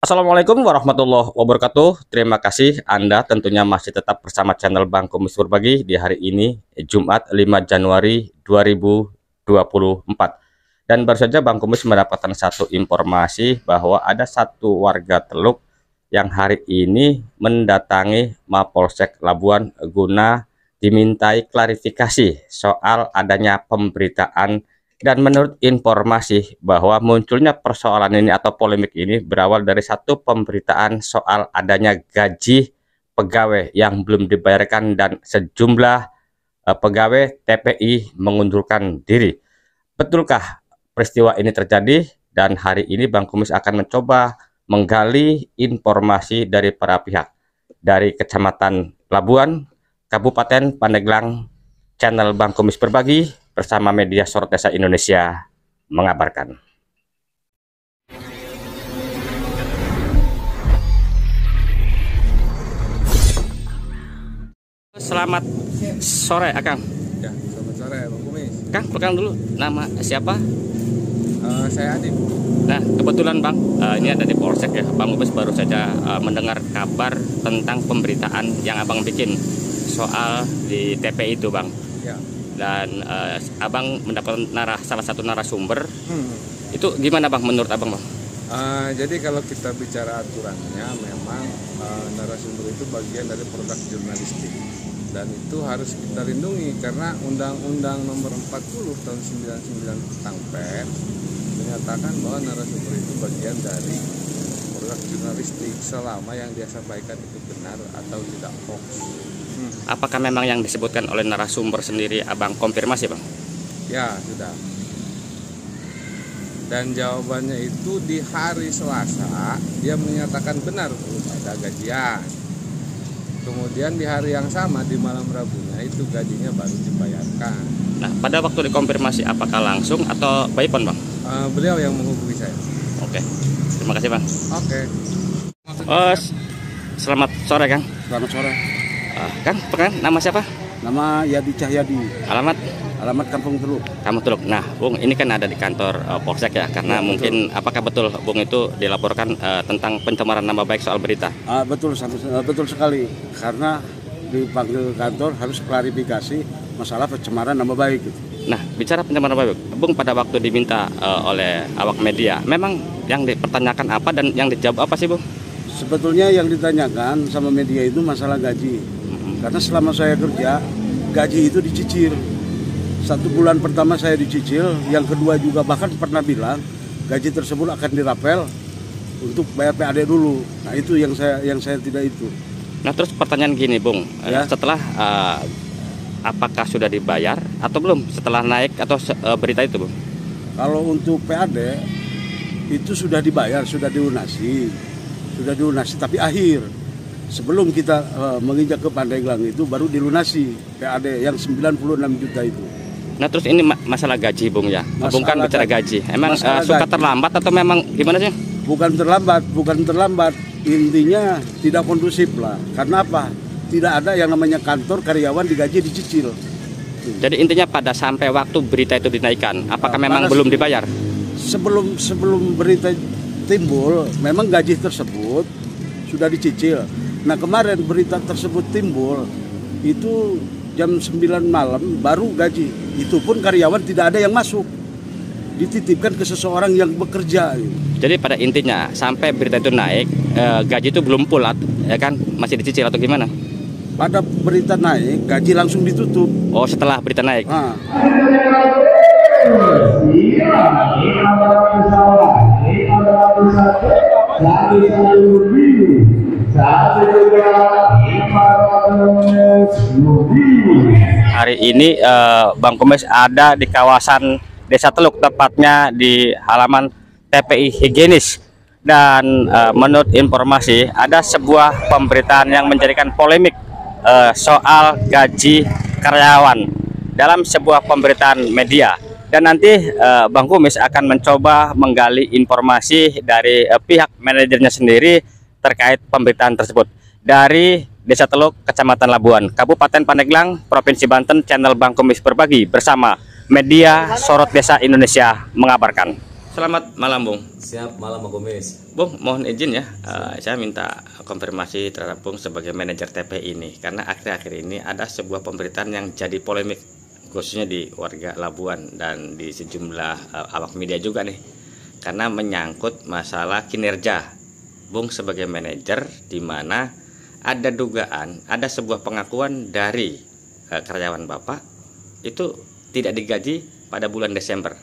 Assalamualaikum warahmatullahi wabarakatuh. Terima kasih Anda tentunya masih tetap bersama channel Bang Kumis Berbagi di hari ini Jumat 5 Januari 2024. Dan baru saja Bang Kumis mendapatkan satu informasi bahwa ada satu warga Teluk yang hari ini mendatangi Mapolsek Labuan guna dimintai klarifikasi soal adanya pemberitaan. Dan menurut informasi bahwa munculnya persoalan ini atau polemik ini berawal dari satu pemberitaan soal adanya gaji pegawai yang belum dibayarkan dan sejumlah pegawai TPI mengundurkan diri. Betulkah peristiwa ini terjadi? Dan hari ini Bang Kumis akan mencoba menggali informasi dari para pihak dari Kecamatan Labuan, Kabupaten Pandeglang. Channel Bang Kumis Berbagi bersama media Sorot Desa Indonesia mengabarkan. Selamat sore, Akang. Ya, selamat sore, Bang Kumis. Kang, perkenalkan dulu, nama siapa? Saya Adit. Nah, kebetulan Bang, ini ada di Polsek ya. Bang Kumis baru saja mendengar kabar tentang pemberitaan yang Abang bikin soal di TPI itu, Bang. Ya. Dan Abang mendapatkan salah satu narasumber. Itu gimana Bang menurut Abang, Bang? Jadi kalau kita bicara aturannya, memang narasumber itu bagian dari produk jurnalistik, dan itu harus kita lindungi karena Undang-Undang Nomor 40 Tahun 99 tentang pers menyatakan bahwa narasumber itu bagian dari produk jurnalistik selama yang dia sampaikan itu benar atau tidak hoax. Apakah memang yang disebutkan oleh narasumber sendiri Abang konfirmasi, Bang? Ya, sudah. Dan jawabannya itu di hari Selasa dia menyatakan benar belum ada gajian. Kemudian di hari yang sama di malam Rabunya itu gajinya baru dibayarkan. Nah, pada waktu dikonfirmasi apakah langsung atau by phone, Bang? Beliau yang menghubungi saya. Oke. Terima kasih, Bang. Oke. Selamat sore, Kang. Selamat sore. Kang, perkenalkan nama siapa? Nama Yadi Cahyadi. Alamat Kampung Teluk. Kamu Teluk. Nah, Bung, ini kan ada di kantor Polsek ya, karena Ya, mungkin apakah betul Bung itu dilaporkan tentang pencemaran nama baik soal berita? Betul sekali. Karena dipanggil kantor harus klarifikasi masalah pencemaran nama baik. Nah, bicara pencemaran nama baik, Bung pada waktu diminta oleh awak media, memang yang dipertanyakan apa dan yang dijawab apa sih, Bung? Sebetulnya yang ditanyakan sama media itu masalah gaji. Karena selama saya kerja, gaji itu dicicil. 1 bulan pertama saya dicicil, yang kedua juga bahkan pernah bilang gaji tersebut akan dirapel untuk bayar PAD dulu. Nah, itu yang saya tidak itu. Nah, terus pertanyaan gini, Bung, Ya. setelah apakah sudah dibayar atau belum setelah naik atau berita itu, Bung? Kalau untuk PAD itu sudah dibayar, sudah dilunasi tapi akhir. Sebelum kita menginjak ke Pandeglang itu baru dilunasi PAD yang 96 juta itu. Nah, terus ini masalah gaji, Bung ya. Bung kan bicara gaji. Emang Masalah suka gaji. terlambat atau memang gimana sih? Bukan terlambat. Intinya tidak kondusif lah. Karena apa? Tidak ada yang namanya kantor karyawan digaji dicicil. Jadi intinya pada sampai waktu berita itu dinaikkan, apakah memang belum dibayar? Sebelum berita timbul, memang gaji tersebut sudah dicicil. Nah, kemarin berita tersebut timbul itu jam 9 malam baru gaji. Itu pun karyawan tidak ada yang masuk. Dititipkan ke seseorang yang bekerja. Jadi pada intinya sampai berita itu naik, gaji itu belum pulat, ya kan? Masih dicicil atau gimana? Pada berita naik, gaji langsung ditutup. Oh, setelah berita naik. Nah, Hari ini Bang Kumis ada di kawasan Desa Teluk, tepatnya di halaman TPI Higienis. Dan menurut informasi ada sebuah pemberitaan yang menjadikan polemik soal gaji karyawan dalam sebuah pemberitaan media. Dan nanti Bang Kumis akan mencoba menggali informasi dari pihak manajernya sendiri terkait pemberitaan tersebut. Dari Desa Teluk, Kecamatan Labuan, Kabupaten Pandeglang, Provinsi Banten, channel Bang Kumis Berbagi bersama media Sorot Desa Indonesia mengabarkan. Selamat malam, Bung. Siap, malam Bang Gomis. Bung, mohon izin ya, saya minta konfirmasi terhadap Bung sebagai manajer TP ini, karena akhir-akhir ini ada sebuah pemberitaan yang jadi polemik, khususnya di warga Labuan dan di sejumlah awak media juga nih, karena menyangkut masalah kinerja Bung sebagai manajer, di mana ada dugaan, ada sebuah pengakuan dari karyawan Bapak itu tidak digaji pada bulan Desember.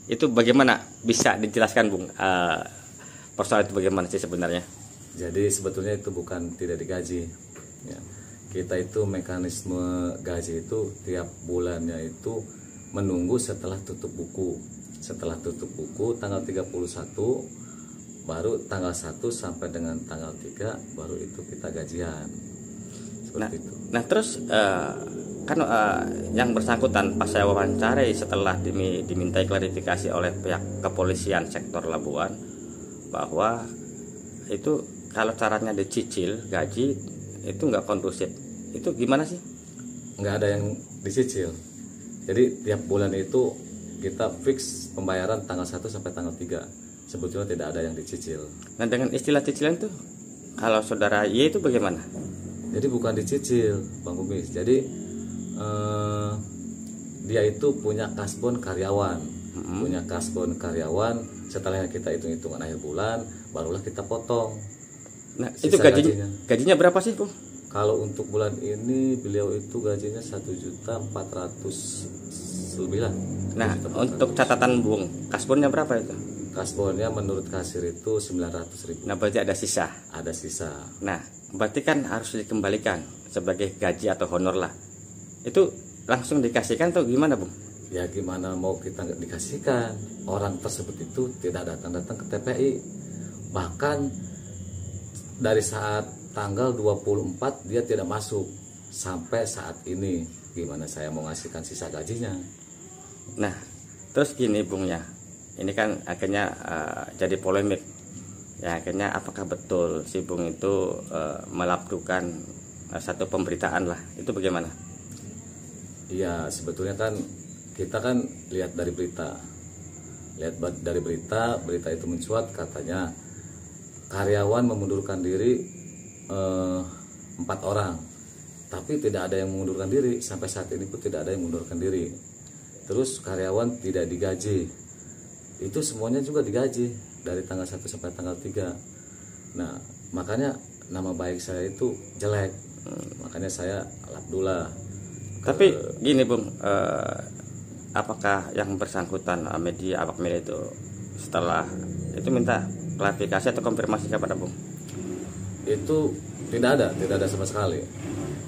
Itu bagaimana, bisa dijelaskan Bung, persoalan itu bagaimana sih sebenarnya? Jadi sebetulnya itu bukan tidak digaji ya. Kita itu mekanisme gaji itu tiap bulannya itu menunggu setelah tutup buku. Setelah tutup buku tanggal 31, baru tanggal 1 sampai dengan tanggal 3 baru itu kita gajian. Seperti itu. Nah terus kan yang bersangkutan pas saya wawancarai setelah dimintai klarifikasi oleh pihak kepolisian sektor Labuan, bahwa itu kalau caranya dicicil gaji itu nggak kondusif. Itu gimana sih? Nggak ada yang dicicil. Jadi tiap bulan itu kita fix pembayaran tanggal 1 sampai tanggal 3. Sebetulnya tidak ada yang dicicil. Nah dengan istilah cicilan itu, kalau saudara Y itu bagaimana? Jadi bukan dicicil, Bang Kumis. Jadi dia itu punya kasbon karyawan, punya kasbon karyawan. Setelah kita hitung-hitungan akhir bulan, barulah kita potong. Nah itu gajinya berapa sih, Bung? Kalau untuk bulan ini beliau itu gajinya 1.400.000 lebih lah. Nah untuk catatan Bung, kasbonnya berapa itu? Kasbonnya menurut kasir itu 900.000. Nah berarti ada sisa. Ada sisa. Nah berarti kan harus dikembalikan sebagai gaji atau honor lah. Itu langsung dikasihkan atau gimana, Bung? Ya gimana mau kita nggak dikasihkan? Orang tersebut itu tidak datang-datang ke TPI. Bahkan dari saat tanggal 24 dia tidak masuk sampai saat ini. Gimana saya mau ngasihkan sisa gajinya? Nah terus gini Bung ya, ini kan akhirnya jadi polemik ya. Akhirnya apakah betul si Bung itu melabdukan satu pemberitaan lah, itu bagaimana? Iya, sebetulnya kan kita kan lihat dari berita, berita itu mencuat katanya karyawan memundurkan diri 4 orang, tapi tidak ada yang mengundurkan diri sampai saat ini pun tidak ada yang mengundurkan diri. Terus karyawan tidak digaji, itu semuanya juga digaji dari tanggal 1 sampai tanggal 3. Nah makanya nama baik saya itu jelek, makanya saya alhamdulillah. Tapi gini Bung, apakah yang bersangkutan awak media itu setelah itu minta klarifikasi atau konfirmasi kepada Bung? Itu tidak ada sama sekali.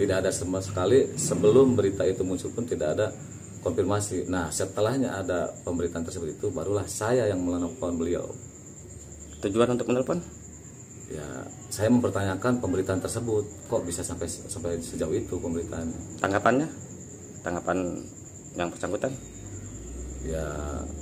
Tidak ada sama sekali. Sebelum berita itu muncul pun tidak ada konfirmasi. Nah setelahnya ada pemberitaan tersebut itu barulah saya yang menelpon beliau. Tujuan untuk menelpon? Ya saya mempertanyakan pemberitaan tersebut, kok bisa sampai sejauh itu pemberitaan. Tanggapan yang bersangkutan? Ya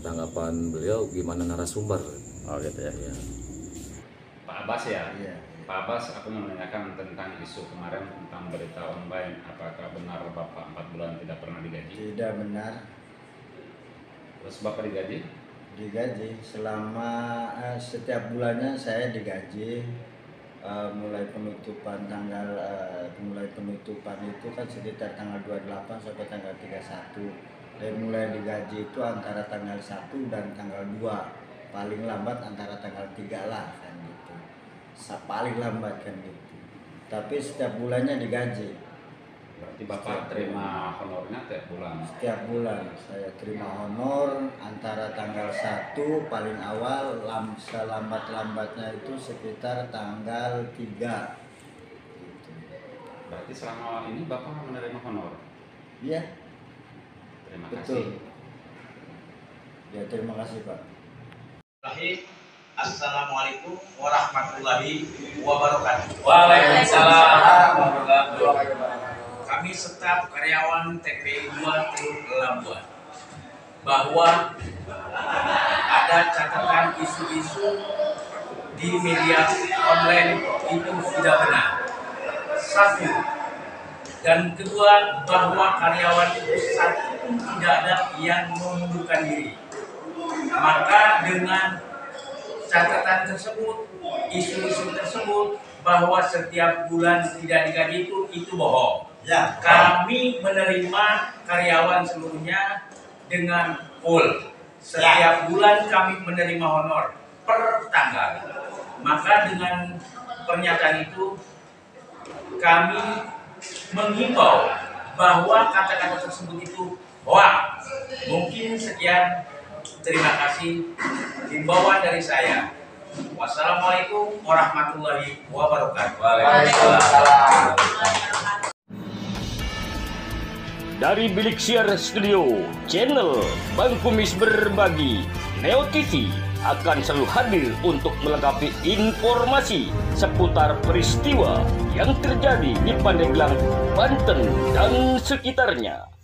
tanggapan beliau gimana narasumber. Oh gitu ya. Ya. Pak Abbas ya? Iya. Pak Abbas, aku mau menanyakan tentang isu kemarin tentang berita online. Apakah benar Bapak 4 bulan tidak pernah digaji? Tidak benar. Terus Bapak digaji? Digaji selama setiap bulannya saya digaji. Mulai penutupan itu kan sekitar tanggal 28 sampai tanggal 31. Dan mulai digaji itu antara tanggal 1 dan tanggal 2. Paling lambat antara tanggal 3 lah kan gitu. Paling lambat kan gitu. Tapi setiap bulannya digaji. Berarti Bapak terima honornya tiap bulan? Setiap bulan saya terima honor antara tanggal 1 paling awal, selambat-lambatnya itu sekitar tanggal 3 gitu. Berarti selama ini Bapak menerima honor? Iya, Terima betul. kasih. Ya terima kasih Pak. Assalamualaikum warahmatullahi wabarakatuh. Waalaikumsalam warahmatullahi wabarakatuh. Kami staf karyawan TPI 2 Teluk Labuan bahwa ada catatan isu-isu di media online itu tidak benar. Satu, dan kedua bahwa karyawan itu satu pun tidak ada yang mengundurkan diri. Maka dengan catatan tersebut, isu-isu tersebut bahwa setiap bulan tidak digaji itu bohong. Ya. Kami menerima karyawan seluruhnya dengan full. Setiap bulan kami menerima honor per tanggal. Maka dengan pernyataan itu kami menghimbau bahwa kata-kata tersebut itu hoax. Mungkin sekian. Terima kasih. Himbauan dari saya. Wassalamualaikum warahmatullahi wabarakatuh. Waalaikumsalam. Dari Bilik Siar Studio, channel Bang Kumis Berbagi, Neo TV akan selalu hadir untuk melengkapi informasi seputar peristiwa yang terjadi di Pandeglang, Banten dan sekitarnya.